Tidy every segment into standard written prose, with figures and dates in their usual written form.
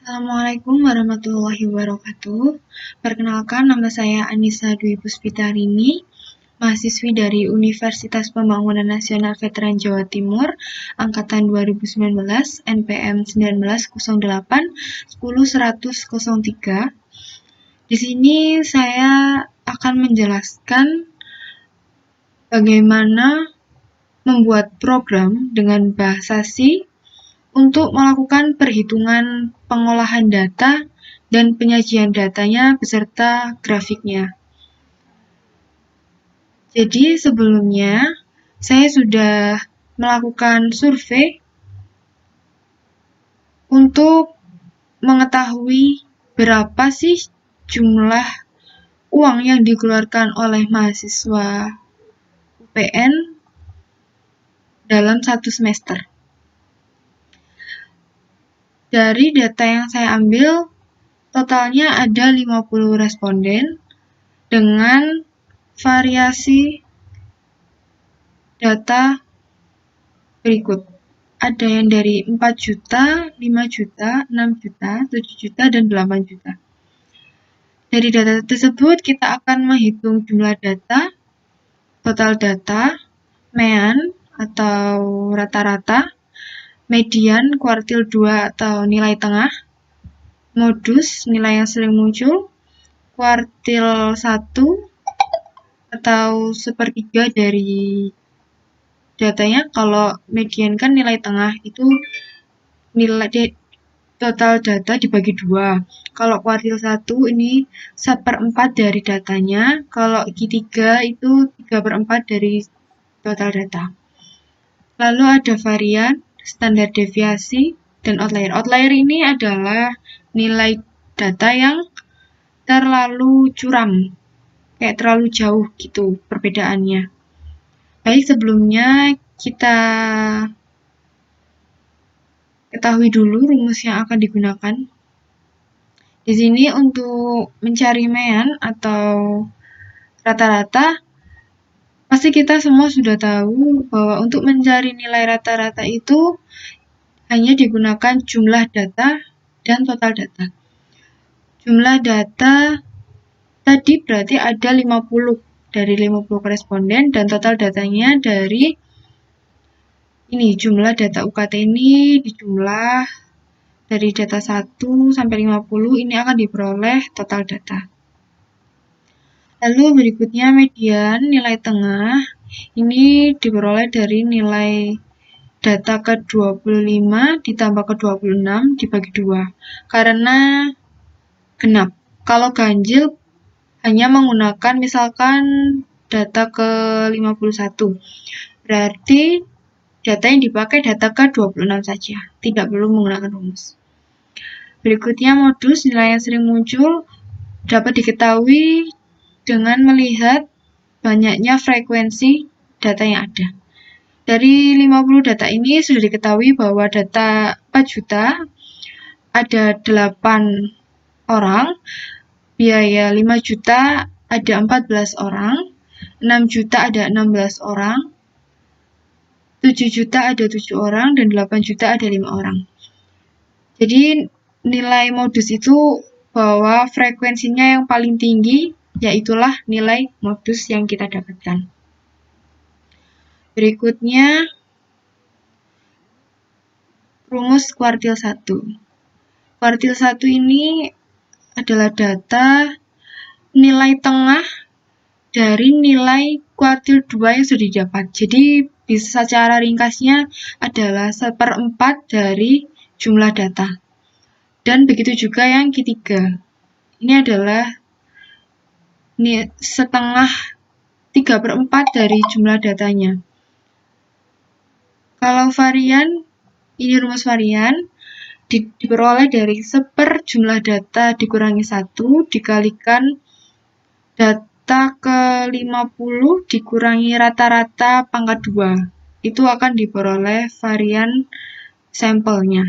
Assalamualaikum warahmatullahi wabarakatuh. Perkenalkan, nama saya Anissa Dwi Puspitarini, mahasiswi dari Universitas Pembangunan Nasional Veteran Jawa Timur, Angkatan 2019, NPM 1908 10103. Di sini saya akan menjelaskan bagaimana membuat program dengan bahasa C untuk melakukan perhitungan pengolahan data dan penyajian datanya beserta grafiknya. Jadi sebelumnya saya sudah melakukan survei untuk mengetahui berapa sih jumlah uang yang dikeluarkan oleh mahasiswa UPN dalam satu semester. Dari data yang saya ambil, totalnya ada 50 responden dengan variasi data berikut. Ada yang dari 4 juta, 5 juta, 6 juta, 7 juta, dan 8 juta. Dari data tersebut, kita akan menghitung jumlah data, total data, mean atau rata-rata, median, kuartil 2 atau nilai tengah, modus, nilai yang sering muncul, kuartil 1 atau sepertiga dari datanya. Kalau median kan nilai tengah, itu nilai total data dibagi 2. Kalau kuartil 1 ini 1/4 dari datanya, kalau Q3 itu 3/4 dari total data. Lalu ada varian, standar deviasi, dan outlier. Outlier ini adalah nilai data yang terlalu curam, kayak terlalu jauh gitu perbedaannya. Baik, sebelumnya kita ketahui dulu rumus yang akan digunakan. Di sini untuk mencari mean atau rata-rata, pasti kita semua sudah tahu bahwa untuk mencari nilai rata-rata itu hanya digunakan jumlah data dan total data. Jumlah data tadi berarti ada 50 dari 50 koresponden, dan total datanya dari ini jumlah data UKT ini dijumlah dari data 1 sampai 50, ini akan diperoleh total data. Lalu berikutnya median, nilai tengah, ini diperoleh dari nilai data ke-25 ditambah ke-26 dibagi 2, karena genap. Kalau ganjil hanya menggunakan misalkan data ke-51, berarti data yang dipakai data ke-26 saja, tidak perlu menggunakan rumus. Berikutnya modus, nilai yang sering muncul, dapat diketahui dengan melihat banyaknya frekuensi data yang ada. Dari 50 data ini sudah diketahui bahwa data 4 juta ada 8 orang, biaya 5 juta ada 14 orang, 6 juta ada 16 orang, 7 juta ada 7 orang, dan 8 juta ada 5 orang. Jadi nilai modus itu bahwa frekuensinya yang paling tinggi, yaitulah nilai modus yang kita dapatkan. Berikutnya, rumus kuartil 1. Kuartil 1 ini adalah data nilai tengah dari nilai kuartil 2 yang sudah didapat. Jadi bisa secara ringkasnya adalah 1/4 dari jumlah data. Dan begitu juga yang Q3. Ini adalah setengah 3/4 dari jumlah datanya. Kalau varian, ini rumus varian, diperoleh dari 1/4 jumlah data dikurangi 1 dikalikan data ke-50 dikurangi rata-rata pangkat 2. Itu akan diperoleh varian sampelnya.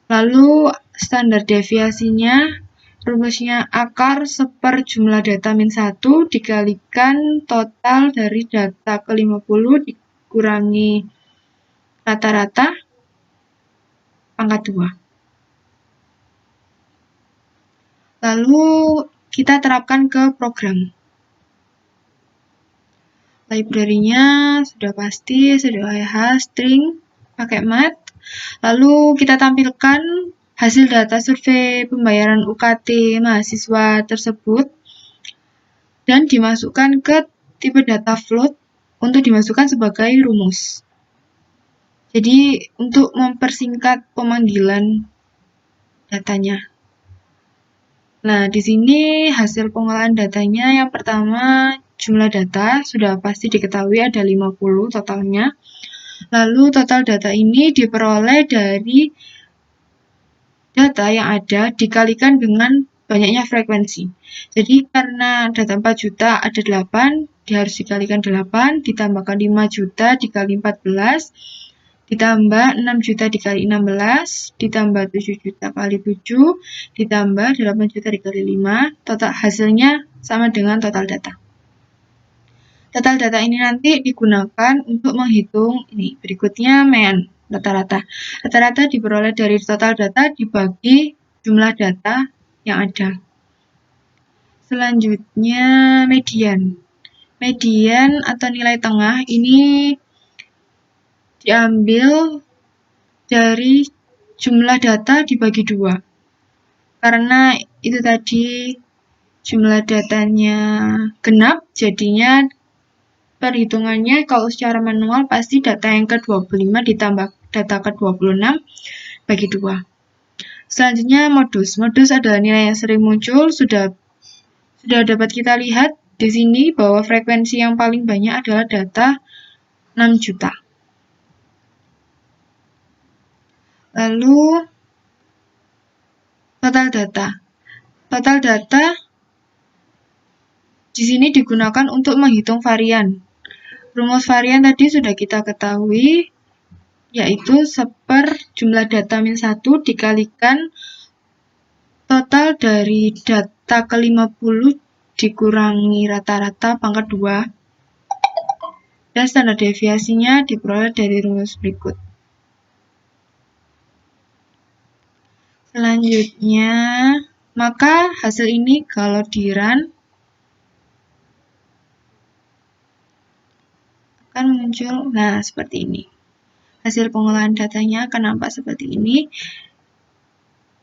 Lalu standar deviasinya, rumusnya akar 1/4 jumlah data min 1 dikalikan total dari data ke-50 dikurangi rata-rata pangkat 2. Lalu kita terapkan ke program. Library-nya sudah pasti, CDOIH, string, pakai math. Lalu kita tampilkan hasil data survei pembayaran UKT mahasiswa tersebut dan dimasukkan ke tipe data float untuk dimasukkan sebagai rumus. Jadi untuk mempersingkat pemanggilan datanya. Nah, di sini hasil pengolahan datanya yang pertama jumlah data sudah pasti diketahui ada 50 totalnya. Lalu total data ini diperoleh dari data yang ada dikalikan dengan banyaknya frekuensi. Jadi karena data 4 juta ada 8, dia harus dikalikan 8, ditambahkan 5 juta dikali 14, ditambah 6 juta dikali 16, ditambah 7 juta kali 7, ditambah 8 juta dikali 5, total hasilnya sama dengan total data. Total data ini nanti digunakan untuk menghitung ini berikutnya MEAN rata-rata. Rata-rata diperoleh dari total data dibagi jumlah data yang ada. Selanjutnya median. Median atau nilai tengah ini diambil dari jumlah data dibagi 2. Karena itu tadi jumlah datanya genap, jadinya perhitungannya kalau secara manual pasti data yang ke-25 ditambah data ke-26 bagi 2. Selanjutnya modus. Modus adalah nilai yang sering muncul, sudah dapat kita lihat di sini bahwa frekuensi yang paling banyak adalah data 6 juta. Lalu total data. Total data di sini digunakan untuk menghitung varian. Rumus varian tadi sudah kita ketahui, yaitu seper jumlah data min 1 dikalikan total dari data ke-50 dikurangi rata-rata pangkat 2, dan standar deviasinya diperoleh dari rumus berikut. Selanjutnya, maka hasil ini kalau di-run akan muncul, nah seperti ini. Hasil pengolahan datanya akan nampak seperti ini.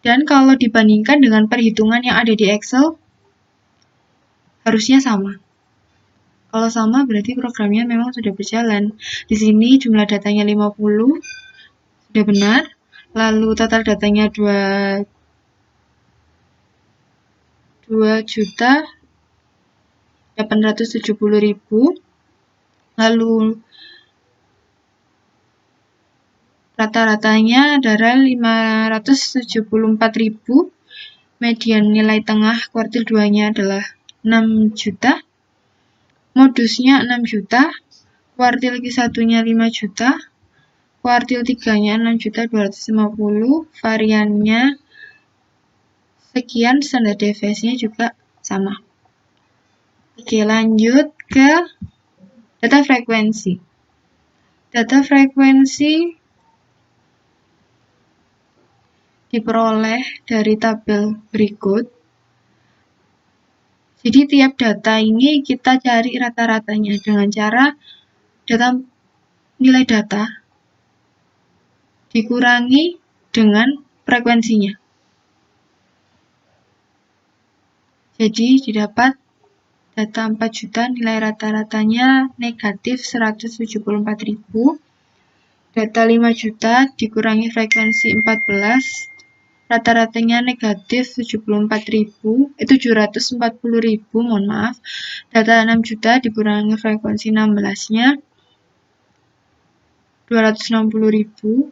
Dan kalau dibandingkan dengan perhitungan yang ada di Excel, harusnya sama. Kalau sama berarti programnya memang sudah berjalan. Di sini jumlah datanya 50, sudah benar. Lalu total datanya 2.870.000. Lalu rata-ratanya adalah 574.000. Median nilai tengah kuartil 2-nya adalah 6 juta. Modusnya 6 juta. Kuartil ke-1-nya 5 juta. Kuartil 3-nya 6.250.000. Variannya sekian, standar deviasinya juga sama. Oke, lanjut ke data frekuensi. Data frekuensi diperoleh dari tabel berikut. Jadi tiap data ini kita cari rata-ratanya dengan cara nilai data dikurangi dengan frekuensinya. Jadi didapat data 4 juta nilai rata-ratanya negatif 174.000. Data 5 juta dikurangi frekuensi 14, rata-ratanya negatif 740.000, mohon maaf. Data 6 juta dikurangi frekuensi 16-nya 260.000.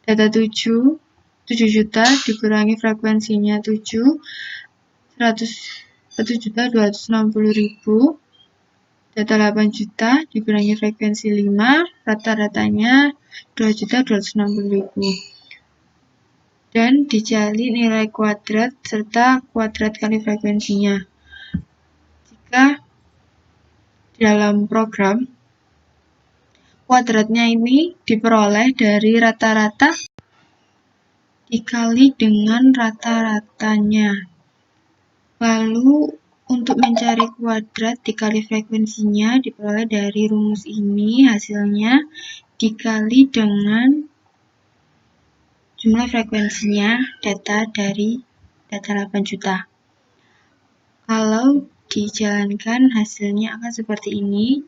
Data 7 juta dikurangi frekuensinya 1.260.000. Data 8 juta dikurangi frekuensi 5, rata-ratanya 2.260.000. Dan dicari nilai kuadrat serta kuadrat kali frekuensinya. Jika dalam program, kuadratnya ini diperoleh dari rata-rata dikali dengan rata-ratanya. Lalu untuk mencari kuadrat dikali frekuensinya diperoleh dari rumus ini, hasilnya dikali dengan jumlah frekuensinya data dari data 8 juta. Kalau dijalankan hasilnya akan seperti ini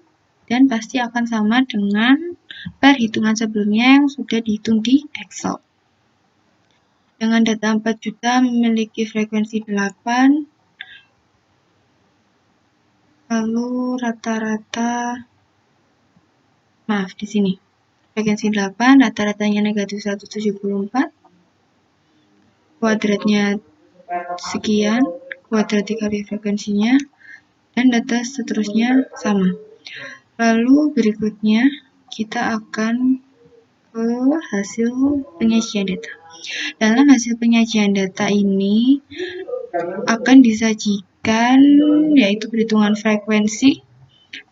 dan pasti akan sama dengan perhitungan sebelumnya yang sudah dihitung di Excel. Dengan data 4 juta memiliki frekuensi 8, lalu rata-rata, maaf di sini, frekuensi 8, rata-ratanya negatif 174, kuadratnya sekian, kuadrat dikali frekuensinya, dan data seterusnya sama. Lalu berikutnya kita akan ke hasil penyajian data. Dalam hasil penyajian data ini akan disajikan yaitu perhitungan frekuensi,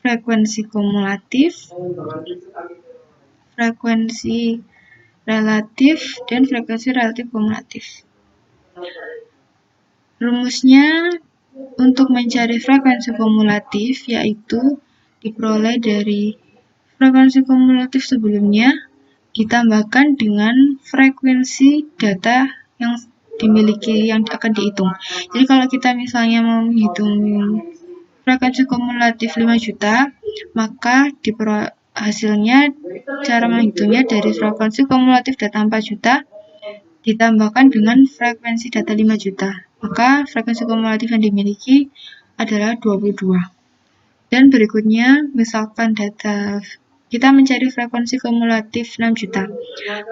frekuensi kumulatif, frekuensi relatif, dan frekuensi relatif kumulatif. Rumusnya untuk mencari frekuensi kumulatif yaitu diperoleh dari frekuensi kumulatif sebelumnya ditambahkan dengan frekuensi data yang dimiliki yang akan dihitung. Jadi kalau kita misalnya mau menghitung frekuensi kumulatif 5 juta, maka hasilnya cara menghitungnya dari frekuensi kumulatif data 4 juta ditambahkan dengan frekuensi data 5 juta. Maka frekuensi kumulatif yang dimiliki adalah 22. Dan berikutnya, misalkan data kita mencari frekuensi kumulatif 6 juta.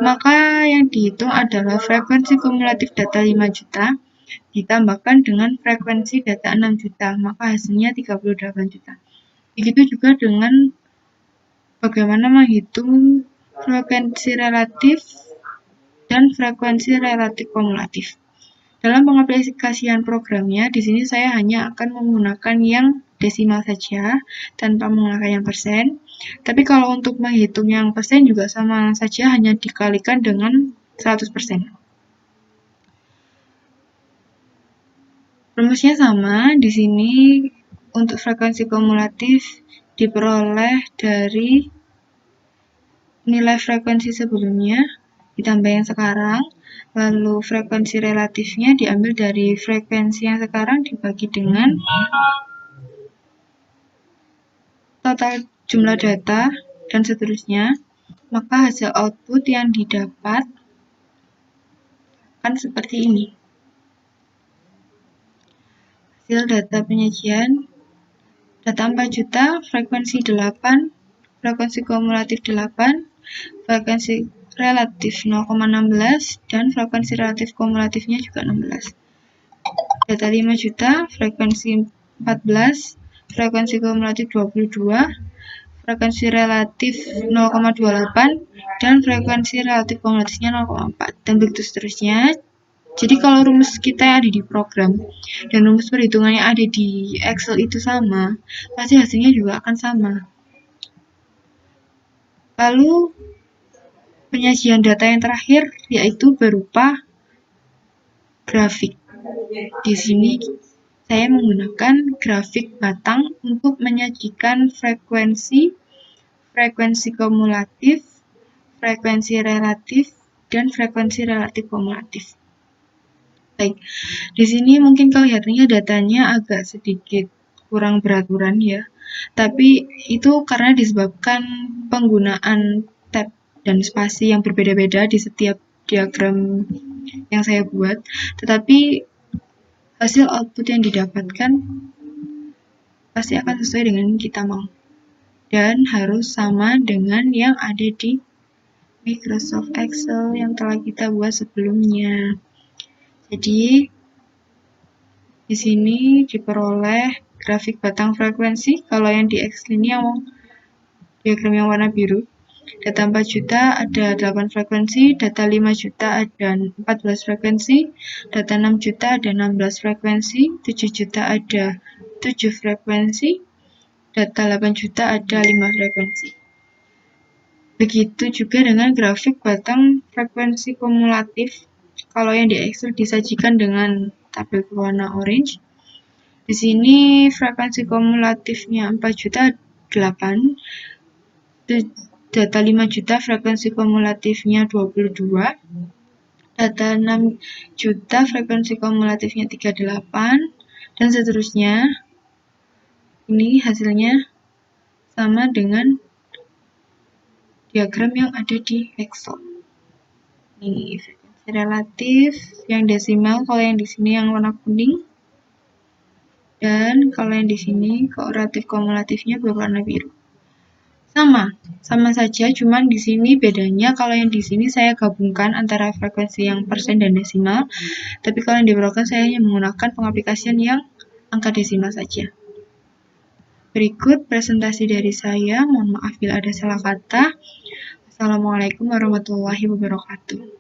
Maka yang dihitung adalah frekuensi kumulatif data 5 juta ditambahkan dengan frekuensi data 6 juta. Maka hasilnya 38 juta. Begitu juga dengan bagaimana menghitung frekuensi relatif dan frekuensi relatif kumulatif. Dalam pengaplikasian programnya, di sini saya hanya akan menggunakan yang desimal saja, tanpa menggunakan yang persen. Tapi kalau untuk menghitung yang persen juga sama saja, hanya dikalikan dengan 100%. Rumusnya sama, di sini untuk frekuensi kumulatif diperoleh dari nilai frekuensi sebelumnya ditambah yang sekarang, lalu frekuensi relatifnya diambil dari frekuensi yang sekarang dibagi dengan total jumlah data dan seterusnya, maka hasil output yang didapat akan seperti ini. Hasil data penyajian data 4 juta, frekuensi 8, frekuensi kumulatif 8, frekuensi relatif 0,16, dan frekuensi relatif kumulatifnya juga 16. Data 5 juta, frekuensi 14, frekuensi kumulatif 22, frekuensi relatif 0,28, dan frekuensi relatif kumulatifnya 0,4, dan begitu seterusnya. Jadi kalau rumus kita yang ada di program dan rumus perhitungan yang ada di Excel itu sama, pasti hasilnya juga akan sama. Lalu penyajian data yang terakhir yaitu berupa grafik. Di sini saya menggunakan grafik batang untuk menyajikan frekuensi kumulatif, frekuensi relatif, dan frekuensi relatif kumulatif. Baik, di sini mungkin kelihatannya datanya agak sedikit kurang beraturan ya, tapi itu karena disebabkan penggunaan tab dan spasi yang berbeda-beda di setiap diagram yang saya buat, tetapi hasil output yang didapatkan pasti akan sesuai dengan yang kita mau dan harus sama dengan yang ada di Microsoft Excel yang telah kita buat sebelumnya. Jadi di sini diperoleh grafik batang frekuensi. Kalau yang di Excel ini yang diagram yang warna biru. Data 4 juta ada 8 frekuensi, data 5 juta ada 14 frekuensi, data 6 juta ada 16 frekuensi, 7 juta ada 7 frekuensi, data 8 juta ada 5 frekuensi. Begitu juga dengan grafik batang frekuensi kumulatif. Kalau yang di Excel disajikan dengan tabel berwarna orange. Di sini frekuensi kumulatifnya 4.008.000, data 5 juta frekuensi kumulatifnya 22, data 6 juta frekuensi kumulatifnya 38, dan seterusnya. Ini hasilnya sama dengan diagram yang ada di Excel. Ini frekuensi relatif yang desimal, kalau yang di sini yang warna kuning, dan kalau yang di sini relatif kumulatifnya berwarna biru. Sama saja, cuman di sini bedanya kalau yang di sini saya gabungkan antara frekuensi yang persen dan desimal, tapi kalau yang di broken saya hanya menggunakan pengaplikasian yang angka desimal saja. Berikut presentasi dari saya, mohon maaf bila ada salah kata. Assalamualaikum warahmatullahi wabarakatuh.